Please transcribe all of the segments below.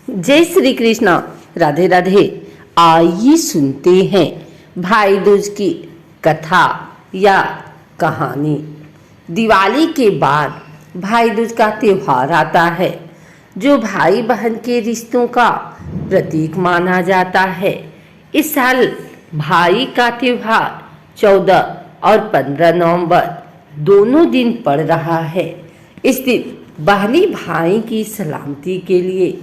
जय श्री कृष्ण। राधे राधे। आइए सुनते हैं भाई दूज की कथा या कहानी। दिवाली के बाद भाई दूज का त्योहार आता है, जो भाई बहन के रिश्तों का प्रतीक माना जाता है। इस साल भाई का त्योहार 14 और 15 नवंबर दोनों दिन पड़ रहा है। इस दिन बहनी भाई की सलामती के लिए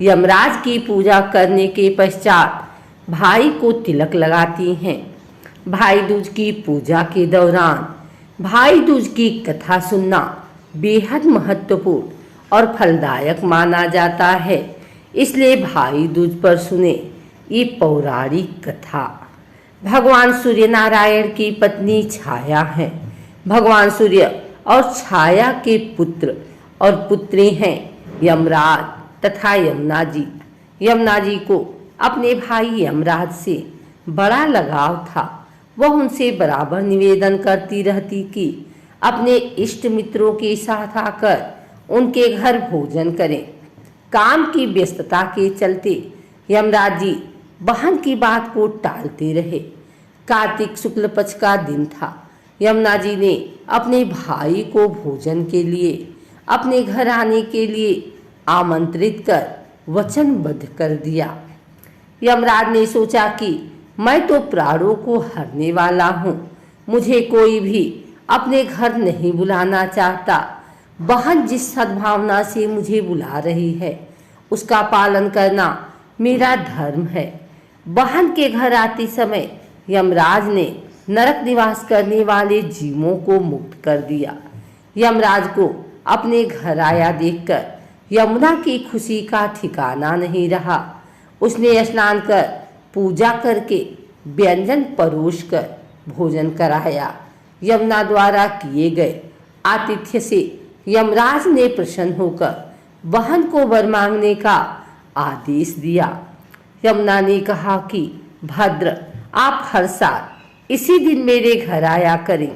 यमराज की पूजा करने के पश्चात भाई को तिलक लगाती हैं। भाई दूज की पूजा के दौरान भाई दूज की कथा सुनना बेहद महत्वपूर्ण और फलदायक माना जाता है। इसलिए भाई दूज पर सुने ये पौराणिक कथा। भगवान सूर्य नारायण की पत्नी छाया है। भगवान सूर्य और छाया के पुत्र और पुत्री हैं यमराज तथा यमुना जी। यमुना जी को अपने भाई यमराज से बड़ा लगाव था। वह उनसे बराबर निवेदन करती रहती कि अपने इष्ट मित्रों के साथ आकर उनके घर भोजन करें। काम की व्यस्तता के चलते यमराज जी बहन की बात को टालते रहे। कार्तिक शुक्ल पक्ष का दिन था। यमुना जी ने अपने भाई को भोजन के लिए अपने घर आने के लिए आमंत्रित कर वचनबद्ध कर दिया। यमराज ने सोचा कि मैं तो प्राणों को हरने वाला हूँ, मुझे कोई भी अपने घर नहीं बुलाना चाहता। बहन जिस सद्भावना से मुझे बुला रही है उसका पालन करना मेरा धर्म है। बहन के घर आते समय यमराज ने नरक निवास करने वाले जीवों को मुक्त कर दिया। यमराज को अपने घर आया देखकर यमुना की खुशी का ठिकाना नहीं रहा। उसने स्नान कर पूजा करके व्यंजन परोस कर भोजन कराया। यमुना द्वारा किए गए आतिथ्य से यमराज ने प्रसन्न होकर बहन को वर मांगने का आदेश दिया। यमुना ने कहा कि भद्र, आप हर साल इसी दिन मेरे घर आया करें।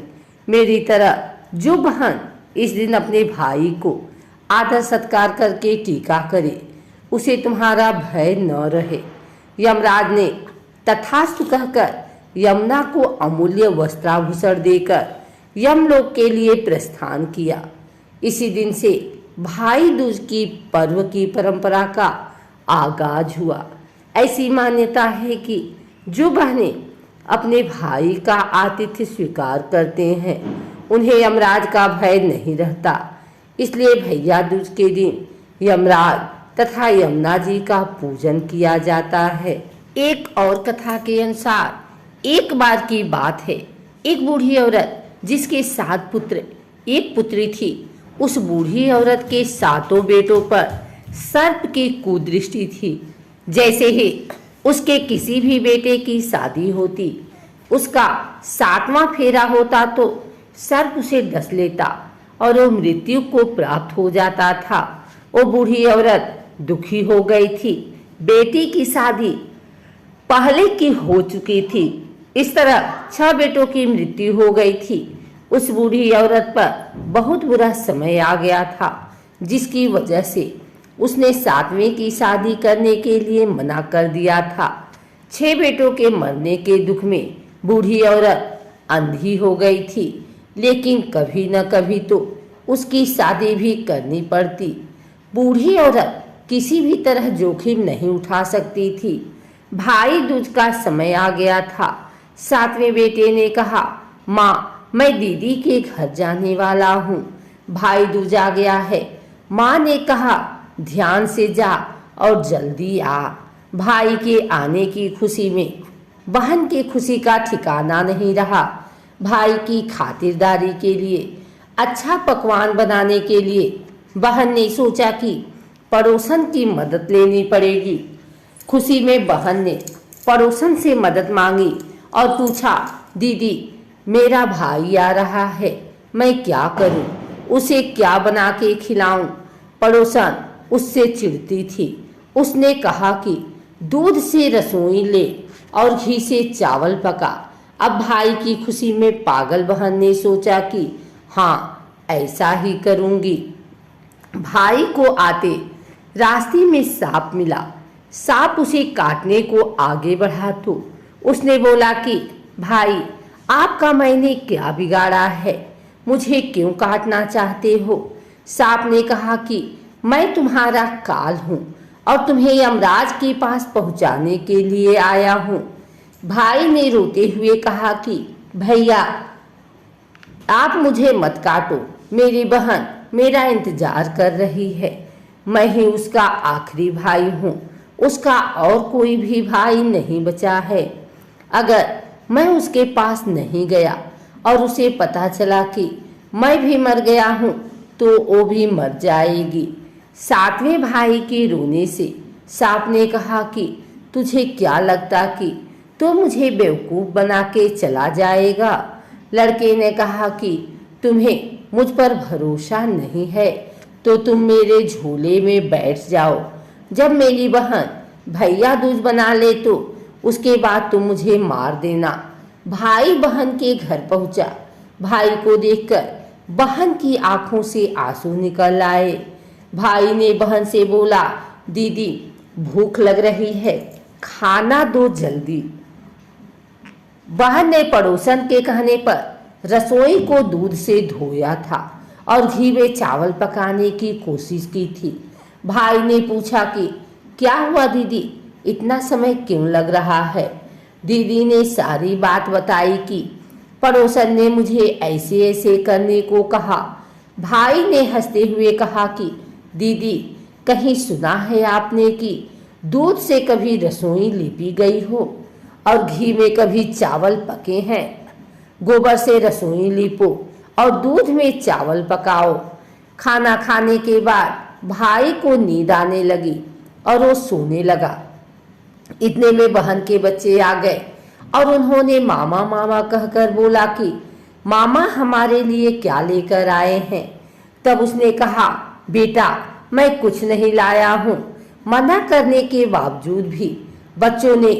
मेरी तरह जो बहन इस दिन अपने भाई को आदर सत्कार करके टीका करे, उसे तुम्हारा भय न रहे। यमराज ने तथास्तु कहकर यमुना को अमूल्य वस्त्राभूषण देकर यमलोक के लिए प्रस्थान किया। इसी दिन से भाई दूज की पर्व की परंपरा का आगाज हुआ। ऐसी मान्यता है कि जो बहनें अपने भाई का आतिथ्य स्वीकार करते हैं उन्हें यमराज का भय नहीं रहता। इसलिए भैया दूज के दिन यमराज तथा यमुना जी का पूजन किया जाता है। एक और कथा के अनुसार एक बार की बात है, एक बूढ़ी औरत जिसके 7 पुत्र एक पुत्री थी, उस बूढ़ी औरत के 7 बेटों पर सर्प की कुदृष्टि थी। जैसे ही उसके किसी भी बेटे की शादी होती, उसका 7वां फेरा होता तो सर्प उसे डस लेता और वो मृत्यु को प्राप्त हो जाता था। वो बूढ़ी औरत दुखी हो गई थी। बेटी की शादी पहले की हो चुकी थी। इस तरह 6 बेटों की मृत्यु हो गई थी। उस बूढ़ी औरत पर बहुत बुरा समय आ गया था, जिसकी वजह से उसने 7वें की शादी करने के लिए मना कर दिया था। 6 बेटों के मरने के दुख में बूढ़ी औरत अंधी हो गई थी, लेकिन कभी न कभी तो उसकी शादी भी करनी पड़ती। बूढ़ी औरत किसी भी तरह जोखिम नहीं उठा सकती थी। भाई दूज का समय आ गया था। 7वें बेटे ने कहा, माँ, मैं दीदी के घर जाने वाला हूँ, भाई दूज आ गया है। माँ ने कहा, ध्यान से जा और जल्दी आ। भाई के आने की खुशी में बहन की खुशी का ठिकाना नहीं रहा। भाई की खातिरदारी के लिए, अच्छा पकवान बनाने के लिए बहन ने सोचा कि पड़ोसन की मदद लेनी पड़ेगी। खुशी में बहन ने पड़ोसन से मदद मांगी और पूछा, दीदी, मेरा भाई आ रहा है, मैं क्या करूं? उसे क्या बना के खिलाऊं? पड़ोसन उससे चिढ़ती थी। उसने कहा कि दूध से रसोई ले और घी से चावल पका। अब भाई की खुशी में पागल बहन ने सोचा कि हाँ, ऐसा ही करूंगी। भाई को आते रास्ते में सांप मिला। सांप उसे काटने को आगे बढ़ा तो उसने बोला कि भाई, आपका मैंने क्या बिगाड़ा है, मुझे क्यों काटना चाहते हो? सांप ने कहा कि मैं तुम्हारा काल हूँ और तुम्हें यमराज के पास पहुँचाने के लिए आया हूँ। भाई ने रोते हुए कहा कि भैया, आप मुझे मत काटो, मेरी बहन मेरा इंतजार कर रही है। मैं ही उसका आखिरी भाई हूँ, उसका और कोई भी भाई नहीं बचा है। अगर मैं उसके पास नहीं गया और उसे पता चला कि मैं भी मर गया हूँ तो वो भी मर जाएगी। सातवें भाई के रोने से सांप ने कहा कि तुझे क्या लगता कि तो मुझे बेवकूफ़ बना के चला जाएगा? लड़के ने कहा कि तुम्हें मुझ पर भरोसा नहीं है तो तुम मेरे झोले में बैठ जाओ। जब मेरी बहन भैया दूज बना ले तो उसके बाद तुम मुझे मार देना। भाई बहन के घर पहुंचा। भाई को देखकर बहन की आंखों से आंसू निकल आए। भाई ने बहन से बोला, दीदी भूख लग रही है, खाना दो जल्दी। बहन ने पड़ोसन के कहने पर रसोई को दूध से धोया था और घी में चावल पकाने की कोशिश की थी। भाई ने पूछा कि क्या हुआ दीदी, इतना समय क्यों लग रहा है? दीदी ने सारी बात बताई कि पड़ोसन ने मुझे ऐसे ऐसे करने को कहा। भाई ने हंसते हुए कहा कि दीदी, कहीं सुना है आपने कि दूध से कभी रसोई लिपी गई हो और घी में कभी चावल पके हैं? गोबर से रसोई लीपो और दूध में चावल पकाओ। खाना खाने के बाद भाई को नींद आने लगी और वो सोने लगा। इतने में बहन के बच्चे आ गए और उन्होंने मामा मामा कहकर बोला कि मामा हमारे लिए क्या लेकर आए हैं? तब उसने कहा, बेटा मैं कुछ नहीं लाया हूँ। मना करने के बावजूद भी बच्चों ने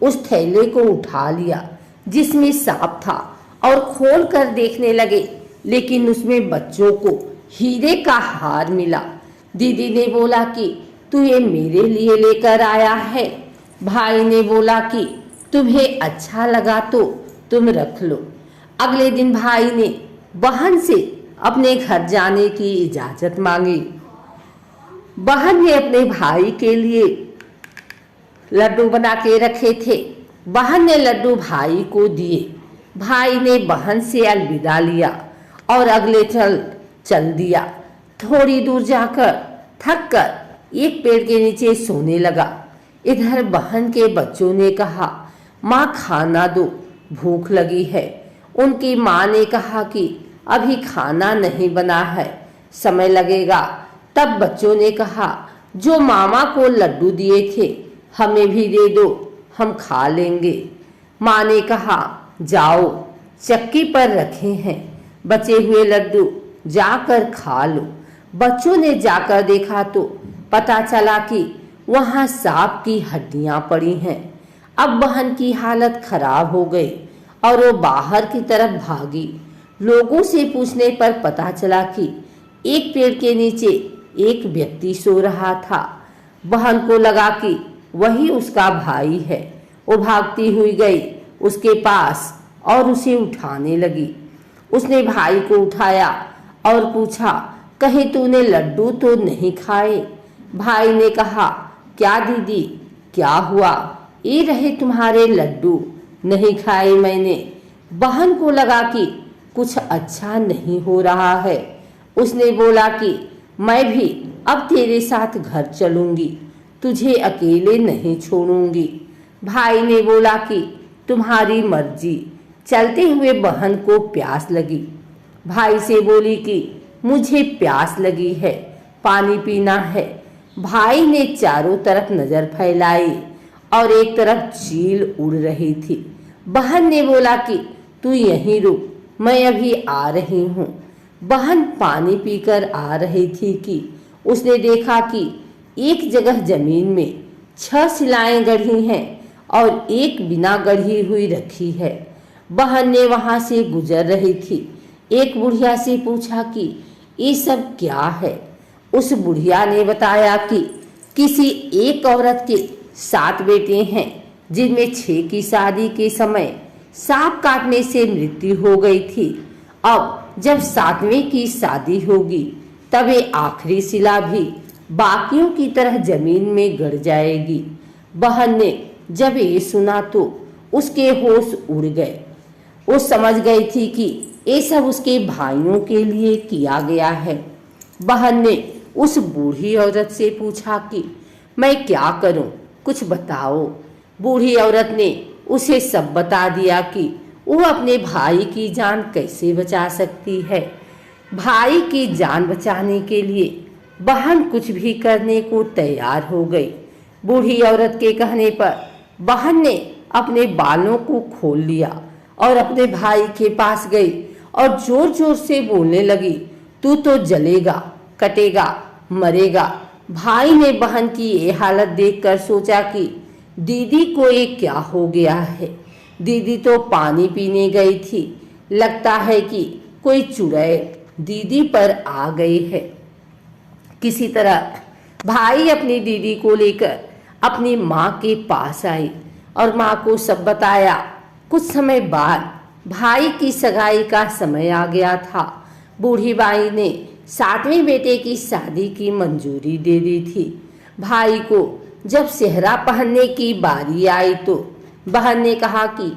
उस थैले को उठा लिया जिसमें सांप था और खोल कर देखने लगे, लेकिन उसमें बच्चों को हीरे का हार मिला। दीदी ने बोला कि तू ये मेरे लिए लेकर आया है। भाई ने बोला कि तुम्हें अच्छा लगा तो तुम रख लो। अगले दिन भाई ने बहन से अपने घर जाने की इजाज़त मांगी। बहन ने अपने भाई के लिए लड्डू बना के रखे थे। बहन ने लड्डू भाई को दिए। भाई ने बहन से अलविदा लिया और अगले चल दिया। थोड़ी दूर जाकर थक कर एक पेड़ के नीचे सोने लगा। इधर बहन के बच्चों ने कहा, माँ खाना दो, भूख लगी है। उनकी माँ ने कहा कि अभी खाना नहीं बना है, समय लगेगा। तब बच्चों ने कहा, जो मामा को लड्डू दिए थे हमें भी दे दो, हम खा लेंगे। माँ ने कहा, जाओ चक्की पर रखे हैं, बचे हुए लड्डू जाकर खा लो। बच्चों ने जाकर देखा तो पता चला कि वहाँ सांप की हड्डियाँ पड़ी हैं। अब बहन की हालत खराब हो गई और वो बाहर की तरफ भागी। लोगों से पूछने पर पता चला कि एक पेड़ के नीचे एक व्यक्ति सो रहा था। बहन को लगा कि वही उसका भाई है। वो भागती हुई गई उसके पास और उसे उठाने लगी। उसने भाई को उठाया और पूछा, कहीं तूने लड्डू तो नहीं खाए? भाई ने कहा, क्या दीदी, क्या हुआ? ये रहे तुम्हारे लड्डू, नहीं खाए मैंने। बहन को लगा कि कुछ अच्छा नहीं हो रहा है। उसने बोला कि मैं भी अब तेरे साथ घर चलूंगी, तुझे अकेले नहीं छोड़ूंगी। भाई ने बोला कि तुम्हारी मर्जी। चलते हुए बहन को प्यास लगी। भाई से बोली कि मुझे प्यास लगी है, पानी पीना है। भाई ने चारों तरफ नजर फैलाई और एक तरफ चील उड़ रही थी। बहन ने बोला कि तू यहीं रुक, मैं अभी आ रही हूँ। बहन पानी पीकर आ रही थी कि उसने देखा कि एक जगह जमीन में 6 शिलाएं गढ़ी हैं और एक बिना गढ़ी हुई रखी है। बहन ने वहां से गुजर रही थी। एक बुढ़िया से पूछा कि ये सब क्या है? उस बुढ़िया ने बताया कि किसी एक औरत के 7 बेटे हैं, जिनमें 6 की शादी के समय सांप काटने से मृत्यु हो गई थी। अब जब 7वें की शादी होगी, तब ये आखिरी शिला भी बाकियों की तरह जमीन में गड़ जाएगी। बहन ने जब ये सुना तो उसके होश उड़ गए। वो समझ गई थी कि ये सब उसके भाइयों के लिए किया गया है। बहन ने उस बूढ़ी औरत से पूछा कि मैं क्या करूं, कुछ बताओ। बूढ़ी औरत ने उसे सब बता दिया कि वो अपने भाई की जान कैसे बचा सकती है। भाई की जान बचाने के लिए बहन कुछ भी करने को तैयार हो गई। बूढ़ी औरत के कहने पर बहन ने अपने बालों को खोल लिया और अपने भाई के पास गई और जोर जोर से बोलने लगी, तू तो जलेगा, कटेगा, मरेगा। भाई ने बहन की ये हालत देखकर सोचा कि दीदी को ये क्या हो गया है। दीदी तो पानी पीने गई थी, लगता है कि कोई चुड़ैल दीदी पर आ गई है। किसी तरह भाई अपनी दीदी को लेकर अपनी माँ के पास आई और माँ को सब बताया। कुछ समय बाद भाई की सगाई का समय आ गया था। बूढ़ी बाई ने 7वें बेटे की शादी की मंजूरी दे दी थी। भाई को जब सेहरा पहनने की बारी आई तो बहन ने कहा कि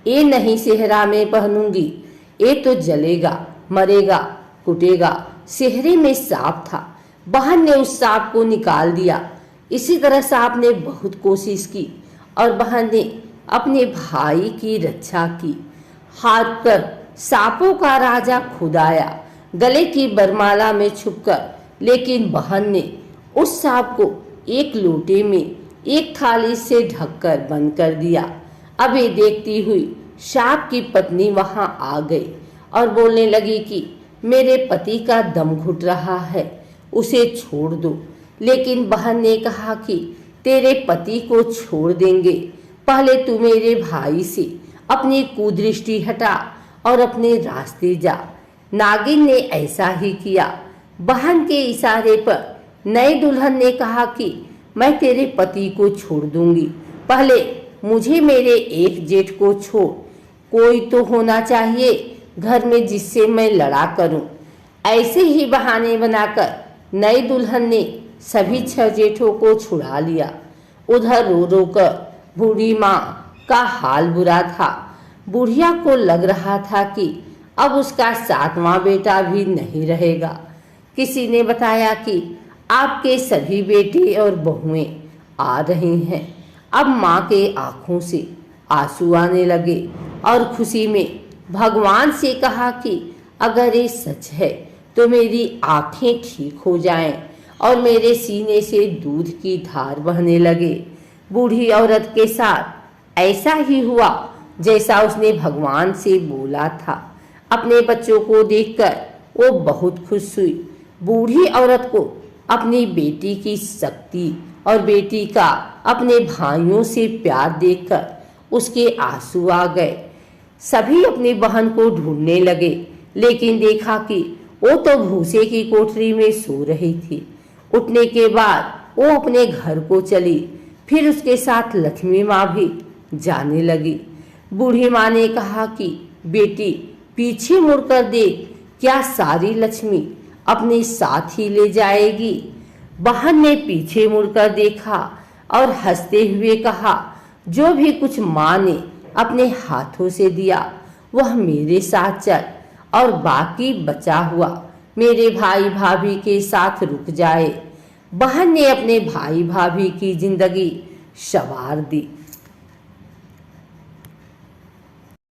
ये नहीं सेहरा में पहनूंगी, ये तो जलेगा, मरेगा, कुटेगा। सेहरे में सांप था। बहन ने उस सांप को निकाल दिया। इसी तरह सांप ने बहुत कोशिश की और बहन ने अपने भाई की रक्षा की। हाथ कर सांपों का राजा खुद आया, गले की बरमाला में छुपकर, लेकिन बहन ने उस सांप को एक लोटे में एक थाली से ढककर बंद कर दिया। अब ये देखती हुई सांप की पत्नी वहां आ गई और बोलने लगी कि मेरे पति का दम घुट रहा है, उसे छोड़ दो। लेकिन बहन ने कहा कि तेरे पति को छोड़ देंगे, पहले तू मेरे भाई से अपनी कुदृष्टि हटा और अपने रास्ते जा। नागिन ने ऐसा ही किया। बहन के इशारे पर नई दुल्हन ने कहा कि मैं तेरे पति को छोड़ दूंगी, पहले मुझे मेरे एक जेठ को छोड़। कोई तो होना चाहिए घर में जिससे मैं लड़ा करूं। ऐसे ही बहाने बनाकर नई दुल्हन ने सभी 6 जेठों को छुड़ा लिया। उधर रो रो कर बूढ़ी माँ का हाल बुरा था। बुढ़िया को लग रहा था कि अब उसका 7वां बेटा भी नहीं रहेगा। किसी ने बताया कि आपके सभी बेटे और बहुएं आ रही हैं। अब माँ के आंखों से आंसू आने लगे और खुशी में भगवान से कहा कि अगर ये सच है तो मेरी आंखें ठीक हो जाएं और मेरे सीने से दूध की धार बहने लगे। बूढ़ी औरत के साथ ऐसा ही हुआ जैसा उसने भगवान से बोला था। अपने बच्चों को देखकर वो बहुत खुश हुई। बूढ़ी औरत को अपनी बेटी की शक्ति और बेटी का अपने भाइयों से प्यार देखकर उसके आंसू आ गए। सभी अपनी बहन को ढूंढने लगे, लेकिन देखा कि वो तो भूसे की कोठरी में सो रही थी। उठने के बाद वो अपने घर को चली। फिर उसके साथ लक्ष्मी माँ भी जाने लगी। बूढ़ी माँ ने कहा कि बेटी पीछे मुड़कर देख, क्या सारी लक्ष्मी अपने साथ ही ले जाएगी। बहन ने पीछे मुड़कर देखा और हंसते हुए कहा, जो भी कुछ माँ ने अपने हाथों से दिया वह मेरे साथ चल और बाकी बचा हुआ मेरे भाई भाभी के साथ रुक जाए। बहन ने अपने भाई भाभी की जिंदगी संवार दी।